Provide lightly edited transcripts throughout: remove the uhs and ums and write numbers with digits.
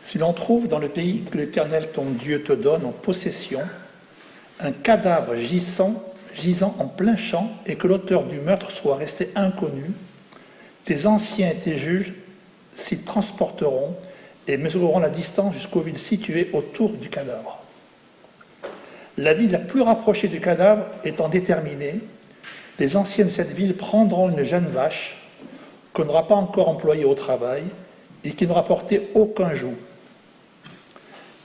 Si l'on trouve dans le pays que l'Éternel ton Dieu te donne en possession un cadavre gisant en plein champ et que l'auteur du meurtre soit resté inconnu, tes anciens et tes juges s'y transporteront et mesureront la distance jusqu'aux villes situées autour du cadavre. La ville la plus rapprochée du cadavre étant déterminée, les anciens de cette ville prendront une jeune vache qu'on n'aura pas encore employée au travail et qui n'aura porté aucun joug.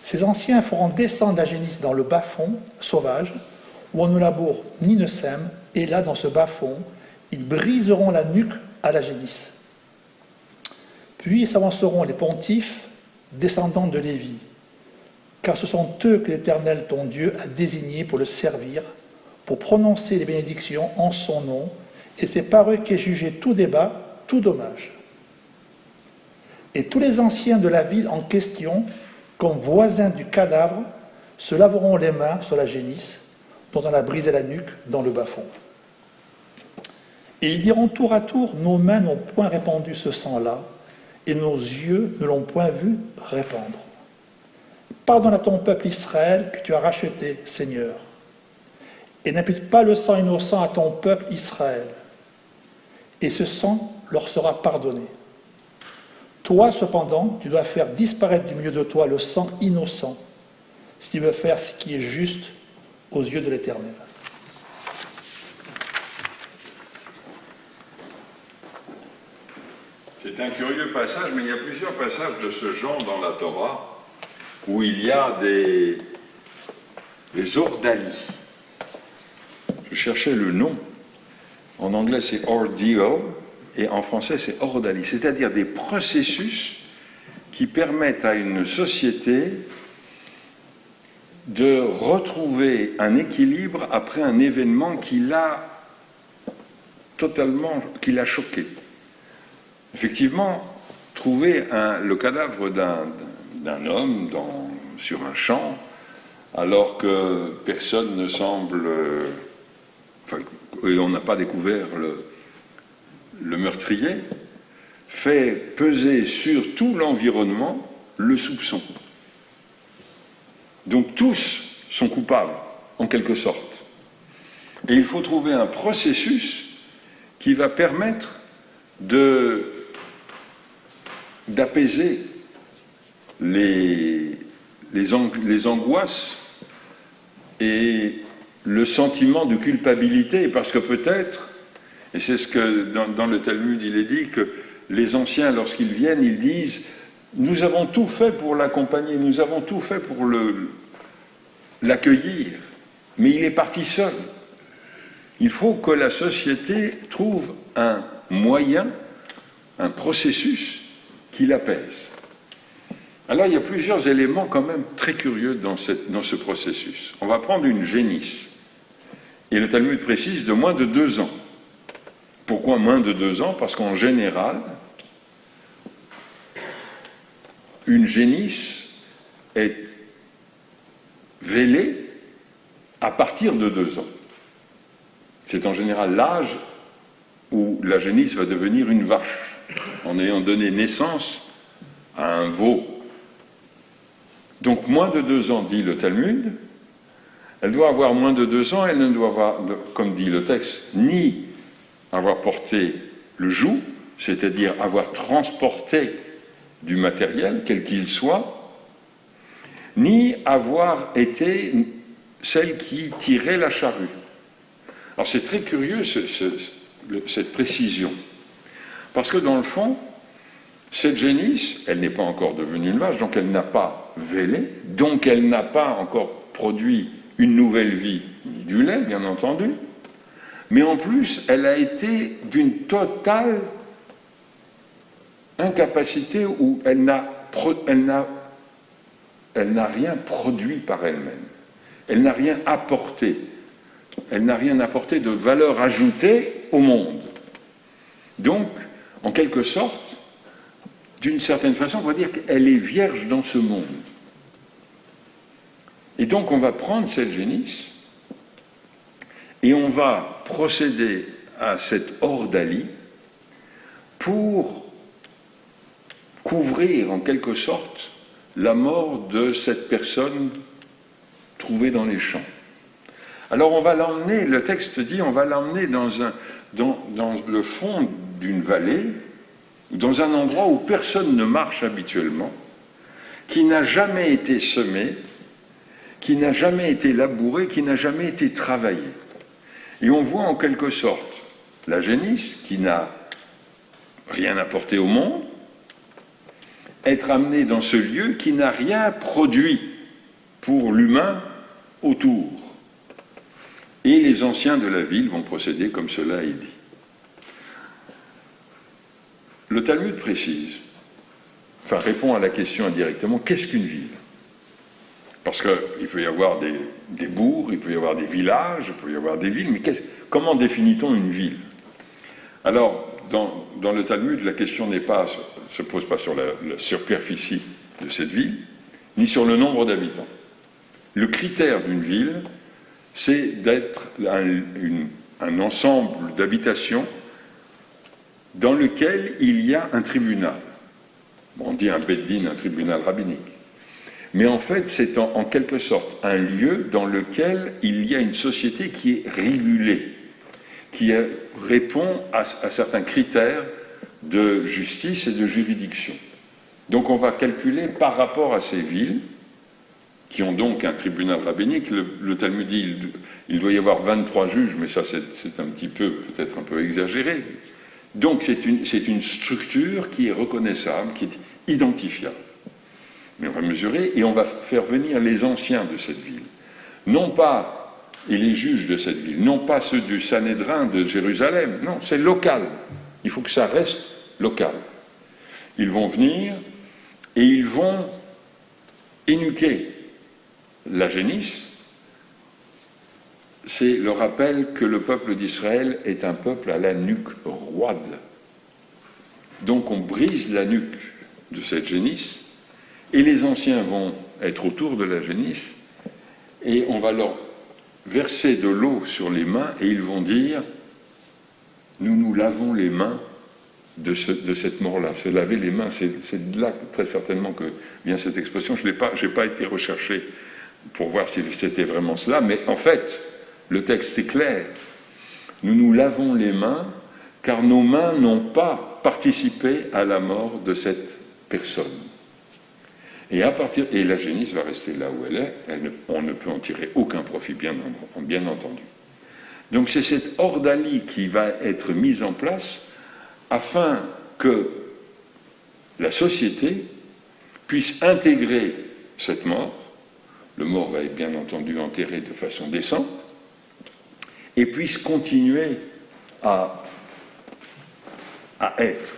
Ces anciens feront descendre la génisse dans le bas-fond sauvage, où on ne laboure ni ne sème, et là, dans ce bas-fond, ils briseront la nuque à la génisse. Puis s'avanceront les pontifes, descendants de Lévi, car ce sont eux que l'Éternel, ton Dieu, a désignés pour le servir, pour prononcer les bénédictions en son nom, et c'est par eux qu'est jugé tout débat, tout dommage. Et tous les anciens de la ville en question, comme voisins du cadavre, se laveront les mains sur la génisse, dont on a brisé la nuque dans le bas-fond. Et ils diront tour à tour, nos mains n'ont point répandu ce sang-là, et nos yeux ne l'ont point vu répandre. Pardonne à ton peuple Israël que tu as racheté, Seigneur, et n'impute pas le sang innocent à ton peuple Israël, et ce sang leur sera pardonné. Toi, cependant, tu dois faire disparaître du milieu de toi le sang innocent, si tu veux faire ce qui est juste aux yeux de l'Éternel. C'est un curieux passage, mais il y a plusieurs passages de ce genre dans la Torah où il y a des ordalies. Je cherchais le nom. En anglais, c'est ordeal, et en français, c'est ordalie, c'est-à-dire des processus qui permettent à une société de retrouver un équilibre après un événement qui l'a choqué. Effectivement, trouver le cadavre d'un homme sur un champ, alors que personne ne semble... et on n'a pas découvert le meurtrier, fait peser sur tout l'environnement le soupçon. Donc tous sont coupables, en quelque sorte. Et il faut trouver un processus qui va permettre d'apaiser les angoisses et le sentiment de culpabilité, parce que peut-être, et c'est ce que dans le Talmud il est dit, que les anciens, lorsqu'ils viennent, ils disent « Nous avons tout fait pour l'accompagner, nous avons tout fait pour l'accueillir, mais il est parti seul. » Il faut que la société trouve un moyen, un processus qui l'apaise. Alors il y a plusieurs éléments quand même très curieux dans ce processus. On va prendre une génisse, et le Talmud précise de moins de 2 ans. Pourquoi moins de 2 ans? Parce qu'en général, une génisse est vélée à partir de 2 ans. C'est en général l'âge où la génisse va devenir une vache, en ayant donné naissance à un veau. Donc moins de 2 ans, dit le Talmud, elle doit avoir moins de 2 ans, elle ne doit avoir, comme dit le texte, ni avoir porté le joug, c'est-à-dire avoir transporté du matériel, quel qu'il soit, ni avoir été celle qui tirait la charrue. Alors c'est très curieux cette précision, parce que dans le fond, cette génisse, elle n'est pas encore devenue une vache, donc elle n'a pas vélé, donc elle n'a pas encore produit une nouvelle vie, ni du lait, bien entendu, mais en plus, elle a été d'une totale incapacité où elle n'a rien produit par elle-même. Elle n'a rien apporté. Elle n'a rien apporté de valeur ajoutée au monde. Donc, en quelque sorte, d'une certaine façon, on va dire qu'elle est vierge dans ce monde. Et donc, on va prendre cette génisse et on va procéder à cette ordalie pour couvrir, en quelque sorte, la mort de cette personne trouvée dans les champs. Alors on va l'emmener, le texte dit, on va l'emmener dans le fond d'une vallée, dans un endroit où personne ne marche habituellement, qui n'a jamais été semé, qui n'a jamais été labouré, qui n'a jamais été travaillé. Et on voit en quelque sorte la génisse, qui n'a rien apporté au monde, être amenée dans ce lieu qui n'a rien produit pour l'humain autour. Et les anciens de la ville vont procéder comme cela est dit. Le Talmud précise, répond à la question indirectement, qu'est-ce qu'une ville? Parce qu'il peut y avoir des bourgs, il peut y avoir des villages, il peut y avoir des villes, mais comment définit-on une ville? Alors, dans le Talmud, la question ne se pose pas sur la superficie de cette ville, ni sur le nombre d'habitants. Le critère d'une ville, c'est d'être un ensemble d'habitations dans lequel il y a un tribunal. On dit un beddin, un tribunal rabbinique. Mais en fait, c'est en quelque sorte un lieu dans lequel il y a une société qui est régulée, qui répond à certains critères de justice et de juridiction. Donc on va calculer par rapport à ces villes, qui ont donc un tribunal rabbinique. Le Talmud dit il doit y avoir 23 juges, mais ça c'est un petit peu, peut-être un peu exagéré. Donc c'est une structure qui est reconnaissable, qui est identifiable. Mais on va mesurer et on va faire venir les anciens de cette ville. Non pas, et les juges de cette ville, non pas ceux du Sanhédrin de Jérusalem, non, c'est local. Il faut que ça reste local. Ils vont venir et ils vont énuquer la génisse. C'est le rappel que le peuple d'Israël est un peuple à la nuque roide. Donc on brise la nuque de cette génisse, et les anciens vont être autour de la génisse, et on va leur verser de l'eau sur les mains, et ils vont dire « Nous nous lavons les mains de cette mort-là ». Se laver les mains, c'est de là très certainement que vient cette expression. Je n'ai pas été recherché pour voir si c'était vraiment cela, mais en fait, le texte est clair. Nous nous lavons les mains car nos mains n'ont pas participé à la mort de cette personne. Et la génisse va rester là où elle est, on ne peut en tirer aucun profit, bien entendu. Donc c'est cette ordalie qui va être mise en place afin que la société puisse intégrer cette mort. Le mort va être bien entendu enterré de façon décente, et puisse continuer à être.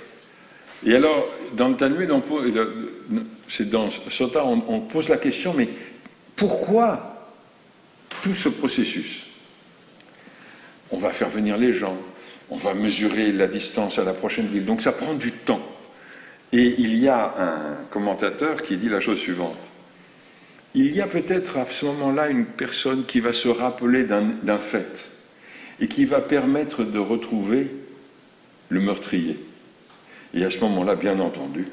Et alors, dans le Talmud, c'est dans Sota, on pose la question, mais pourquoi tout ce processus? On va faire venir les gens, on va mesurer la distance à la prochaine ville, donc ça prend du temps. Et il y a un commentateur qui dit la chose suivante. Il y a peut-être à ce moment-là une personne qui va se rappeler d'un fait et qui va permettre de retrouver le meurtrier. Et à ce moment-là, bien entendu,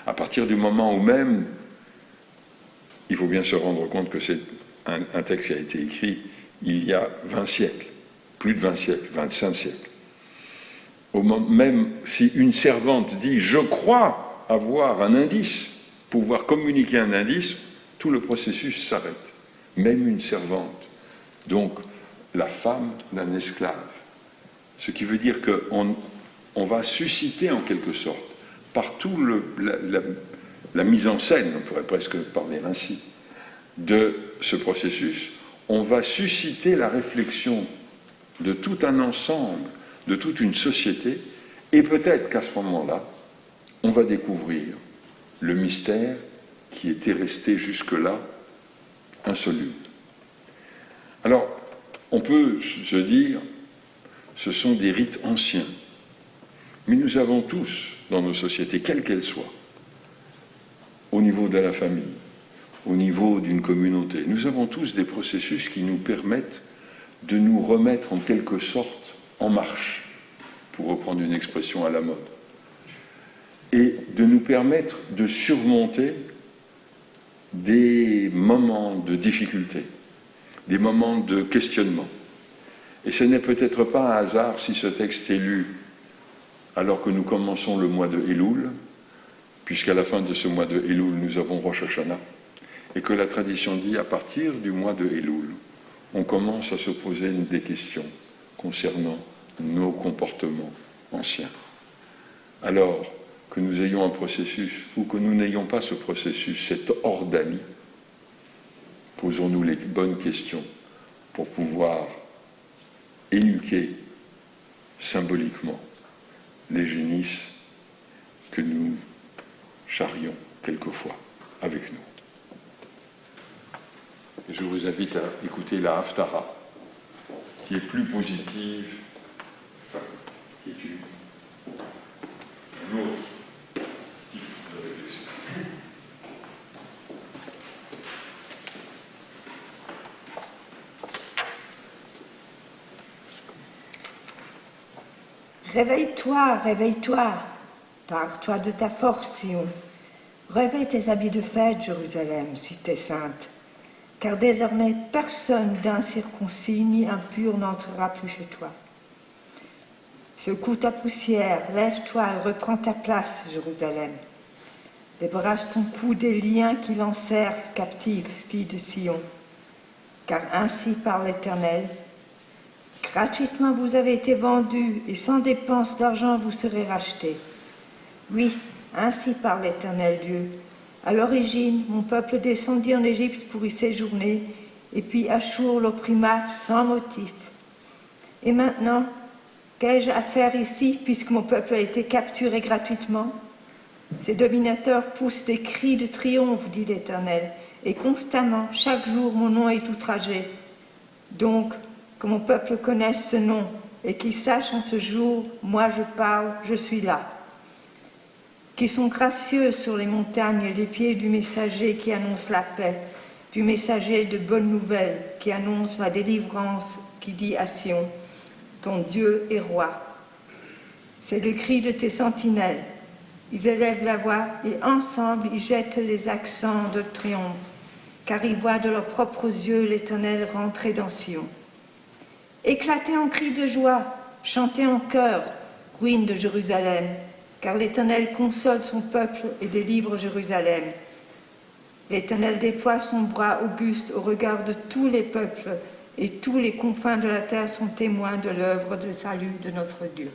à partir du moment où même, il faut bien se rendre compte que c'est un texte qui a été écrit il y a 20 siècles, plus de 20 siècles, 25 siècles. Même si une servante dit « je crois avoir un indice », pouvoir communiquer un indice, tout le processus s'arrête. Même une servante. Donc, la femme d'un esclave. Ce qui veut dire qu'on va susciter en quelque sorte, par toute la mise en scène, on pourrait presque parler ainsi, de ce processus, on va susciter la réflexion de tout un ensemble, de toute une société, et peut-être qu'à ce moment-là, on va découvrir le mystère qui était resté jusque-là insoluble. Alors, on peut se dire, ce sont des rites anciens, mais nous avons tous, dans nos sociétés, quelles qu'elles soient, au niveau de la famille, au niveau d'une communauté, nous avons tous des processus qui nous permettent de nous remettre en quelque sorte en marche, pour reprendre une expression à la mode, et de nous permettre de surmonter des moments de difficulté, des moments de questionnement. Et ce n'est peut-être pas un hasard si ce texte est lu alors que nous commençons le mois de Elul, puisqu'à la fin de ce mois de Elul, nous avons Rosh Hashanah, et que la tradition dit, à partir du mois de Elul, on commence à se poser des questions concernant nos comportements anciens. Alors que nous ayons un processus, ou que nous n'ayons pas ce processus, cette ordanie, posons-nous les bonnes questions pour pouvoir éduquer symboliquement les génisses que nous charrions quelquefois avec nous. Et je vous invite à écouter la Haftara, qui est plus positive, enfin, qui est une autre type de réflexion. Réveille-toi, réveille-toi, pars-toi de ta force, Sion. Revêt tes habits de fête, Jérusalem, cité sainte, car désormais personne d'incirconcis ni impur n'entrera plus chez toi. Secoue ta poussière, lève-toi et reprends ta place, Jérusalem. Débarrasse ton cou des liens qui l'enserrent, captive, fille de Sion, car ainsi parle l'Éternel. Gratuitement vous avez été vendus, et sans dépense d'argent vous serez rachetés. Oui, ainsi parle l'Éternel Dieu. À l'origine, mon peuple descendit en Égypte pour y séjourner, et puis Achour l'opprima sans motif. Et maintenant, qu'ai-je à faire ici, puisque mon peuple a été capturé gratuitement? Ces dominateurs poussent des cris de triomphe, dit l'Éternel, et constamment, chaque jour, mon nom est outragé. Donc, que mon peuple connaisse ce nom, et qu'il sache en ce jour, moi je parle, je suis là. Qu'ils sont gracieux sur les montagnes les pieds du messager qui annonce la paix, du messager de bonnes nouvelles qui annonce la délivrance, qui dit à Sion, ton Dieu est roi. C'est le cri de tes sentinelles. Ils élèvent la voix et ensemble ils jettent les accents de triomphe, car ils voient de leurs propres yeux l'Éternel rentrer dans Sion. Éclatez en cris de joie, chantez en chœur, ruine de Jérusalem, car l'Éternel console son peuple et délivre Jérusalem. L'Éternel déploie son bras auguste au regard de tous les peuples, et tous les confins de la terre sont témoins de l'œuvre de salut de notre Dieu.